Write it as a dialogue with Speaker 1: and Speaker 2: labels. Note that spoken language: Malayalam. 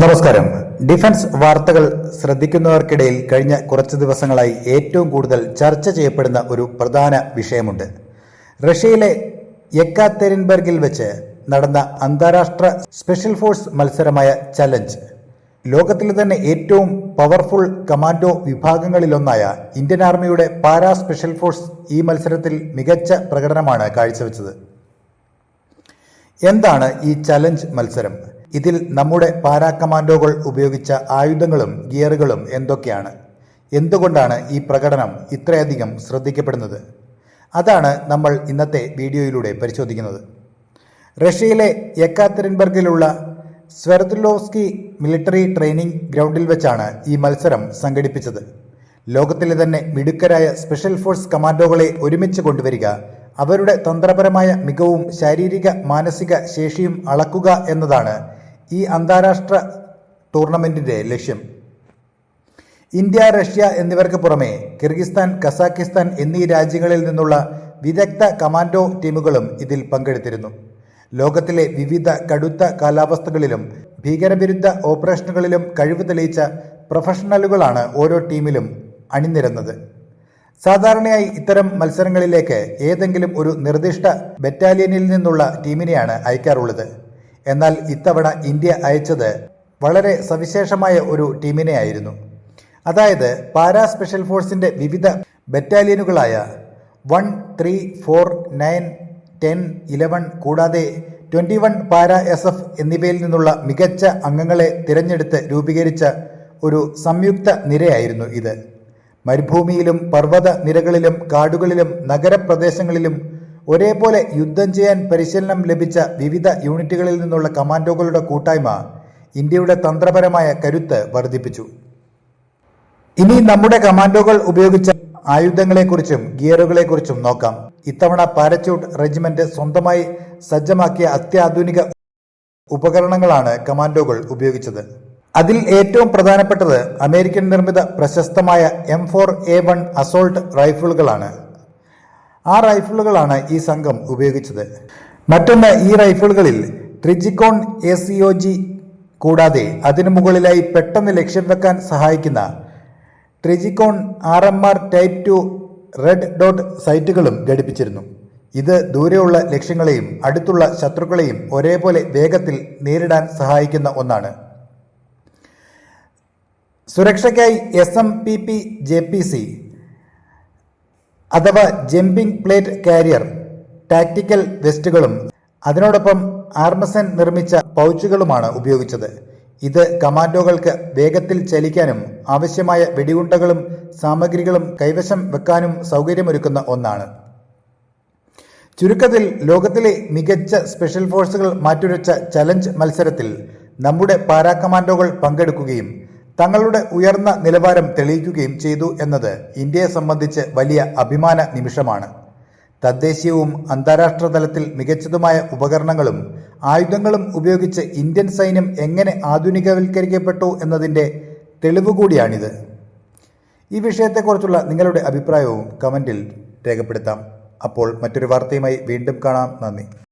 Speaker 1: നമസ്കാരം. ഡിഫൻസ് വാർത്തകൾ ശ്രദ്ധിക്കുന്നവർക്കിടയിൽ കഴിഞ്ഞ കുറച്ച് ദിവസങ്ങളായി ഏറ്റവും കൂടുതൽ ചർച്ച ചെയ്യപ്പെടുന്ന ഒരു പ്രധാന വിഷയമുണ്ട്. റഷ്യയിലെ യെക്കാതെരിൻബർഗിൽ വെച്ച് നടന്ന അന്താരാഷ്ട്ര സ്പെഷ്യൽ ഫോഴ്സ് മത്സരമായ ചലഞ്ച്. ലോകത്തിലെ തന്നെ ഏറ്റവും പവർഫുൾ കമാൻഡോ വിഭാഗങ്ങളിലൊന്നായ ഇന്ത്യൻ ആർമിയുടെ പാരാ സ്പെഷ്യൽ ഫോഴ്സ് ഈ മത്സരത്തിൽ മികച്ച പ്രകടനമാണ് കാഴ്ചവെച്ചത്. എന്താണ് ഈ ചലഞ്ച് മത്സരം? ഇതിൽ നമ്മുടെ പാരാ കമാൻഡോകൾ ഉപയോഗിച്ച ആയുധങ്ങളും ഗിയറുകളും എന്തൊക്കെയാണ്? എന്തുകൊണ്ടാണ് ഈ പ്രകടനം ഇത്രയധികം ശ്രദ്ധിക്കപ്പെടുന്നത്? അതാണ് നമ്മൾ ഇന്നത്തെ വീഡിയോയിലൂടെ പരിശോധിക്കുന്നത്. റഷ്യയിലെ യെക്കാതെരിൻബർഗിലുള്ള സ്വെർദ്ലോവ്സ്കി മിലിറ്ററി ട്രെയിനിംഗ് ഗ്രൗണ്ടിൽ വെച്ചാണ് ഈ മത്സരം സംഘടിപ്പിച്ചത്. ലോകത്തിലെ തന്നെ മിടുക്കരായ സ്പെഷ്യൽ ഫോഴ്സ് കമാൻഡോകളെ ഒരുമിച്ച് കൊണ്ടുവരിക, അവരുടെ തന്ത്രപരമായ മികവും ശാരീരിക മാനസിക ശേഷിയും അളക്കുക എന്നതാണ് ഈ അന്താരാഷ്ട്ര ടൂർണമെന്റിന്റെ ലക്ഷ്യം. ഇന്ത്യ, റഷ്യ എന്നിവർക്ക് പുറമെ കിർഗിസ്ഥാൻ, കസാക്കിസ്ഥാൻ എന്നീ രാജ്യങ്ങളിൽ നിന്നുള്ള വിദഗ്ധ കമാൻഡോ ടീമുകളും ഇതിൽ പങ്കെടുത്തിരുന്നു. ലോകത്തിലെ വിവിധ കടുത്ത കാലാവസ്ഥകളിലും ഭീകരവിരുദ്ധ ഓപ്പറേഷനുകളിലും കഴിവ് തെളിയിച്ച പ്രൊഫഷണലുകളാണ് ഓരോ ടീമിലും അണിനിരന്നത്. സാധാരണയായി ഇത്തരം മത്സരങ്ങളിലേക്ക് ഏതെങ്കിലും ഒരു നിർദ്ദിഷ്ട ബറ്റാലിയനിൽ നിന്നുള്ള ടീമിനെയാണ് അയക്കാറുള്ളത്. എന്നാൽ ഇത്തവണ ഇന്ത്യ അയച്ചത് വളരെ സവിശേഷമായ ഒരു ടീമിനെ ആയിരുന്നു. അതായത് പാരാ സ്പെഷ്യൽ ഫോഴ്സിന്റെ വിവിധ ബറ്റാലിയനുകളായ 1, 3, 4, 9, 10, 11 കൂടാതെ 21 പാരാ SF എന്നിവയിൽ നിന്നുള്ള മികച്ച അംഗങ്ങളെ തിരഞ്ഞെടുത്ത് രൂപീകരിച്ച ഒരു സംയുക്ത നിരയായിരുന്നു ഇത്. മരുഭൂമിയിലും പർവ്വത നിരകളിലും കാടുകളിലും നഗരപ്രദേശങ്ങളിലും ഒരേപോലെ യുദ്ധം ചെയ്യാൻ പരിശീലനം ലഭിച്ച വിവിധ യൂണിറ്റുകളിൽ നിന്നുള്ള കമാൻഡോകളുടെ കൂട്ടായ്മ ഇന്ത്യയുടെ തന്ത്രപരമായ കരുത്ത് വർദ്ധിപ്പിച്ചു. ഇനി നമ്മുടെ കമാൻഡോകൾ ഉപയോഗിച്ച ആയുധങ്ങളെക്കുറിച്ചും ഗിയറുകളെക്കുറിച്ചും നോക്കാം. ഇത്തവണ പാരച്യൂട്ട് റെജിമെന്റ് സ്വന്തമായി സജ്ജമാക്കിയ അത്യാധുനിക ഉപകരണങ്ങളാണ് കമാൻഡോകൾ ഉപയോഗിച്ചത്. അതിൽ ഏറ്റവും പ്രധാനപ്പെട്ടത് അമേരിക്കൻ നിർമ്മിത പ്രശസ്തമായ M4A1 അസോൾട്ട് റൈഫിളുകളാണ്. ആ റൈഫിളുകളാണ് ഈ സംഘം ഉപയോഗിച്ചത്. മറ്റൊന്ന്, ഈ റൈഫിളുകളിൽ ട്രിജിക്കോൺ ACOG കൂടാതെ അതിനു മുകളിലായി പെട്ടെന്ന് ലക്ഷ്യം വെക്കാൻ സഹായിക്കുന്ന ട്രിജിക്കോൺ RMR Type 2 റെഡ് ഡോട്ട് സൈറ്റുകളും ഘടിപ്പിച്ചിരുന്നു. ഇത് ദൂരെയുള്ള ലക്ഷ്യങ്ങളെയും അടുത്തുള്ള ശത്രുക്കളെയും ഒരേപോലെ വേഗത്തിൽ നേരിടാൻ സഹായിക്കുന്ന ഒന്നാണ്. സുരക്ഷയ്ക്കായി SMPP JPC അഥവാ ജമ്പിംഗ് പ്ലേറ്റ് കാരിയർ ടാക്ടിക്കൽ വെസ്റ്റുകളും അതിനോടൊപ്പം ആർമസൻ നിർമ്മിച്ച പൗച്ചുകളുമാണ് ഉപയോഗിച്ചത്. ഇത് കമാൻഡോകൾക്ക് വേഗത്തിൽ ചലിക്കാനും ആവശ്യമായ വെടിയുണ്ടകളും സാമഗ്രികളും കൈവശം വെക്കാനും സൗകര്യമൊരുക്കുന്ന ഒന്നാണ്. ചുരുക്കത്തിൽ, ലോകത്തിലെ മികച്ച സ്പെഷ്യൽ ഫോഴ്സുകൾ മാറ്റുരച്ച ചലഞ്ച് മത്സരത്തിൽ നമ്മുടെ പാരാ കമാൻഡോകൾ പങ്കെടുക്കുകയും തങ്ങളുടെ ഉയർന്ന നിലവാരം തെളിയിക്കുകയും ചെയ്തു എന്നത് ഇന്ത്യയെ സംബന്ധിച്ച് വലിയ അഭിമാന നിമിഷമാണ്. തദ്ദേശീയവും അന്താരാഷ്ട്ര തലത്തിൽ മികച്ചതുമായ ഉപകരണങ്ങളും ആയുധങ്ങളും ഉപയോഗിച്ച് ഇന്ത്യൻ സൈന്യം എങ്ങനെ ആധുനികവൽക്കരിക്കപ്പെട്ടു എന്നതിൻ്റെ തെളിവ് കൂടിയാണിത്. ഈ വിഷയത്തെക്കുറിച്ചുള്ള നിങ്ങളുടെ അഭിപ്രായവും കമൻറ്റിൽ രേഖപ്പെടുത്താം. അപ്പോൾ മറ്റൊരു വാർത്തയുമായി വീണ്ടും കാണാം. നന്ദി.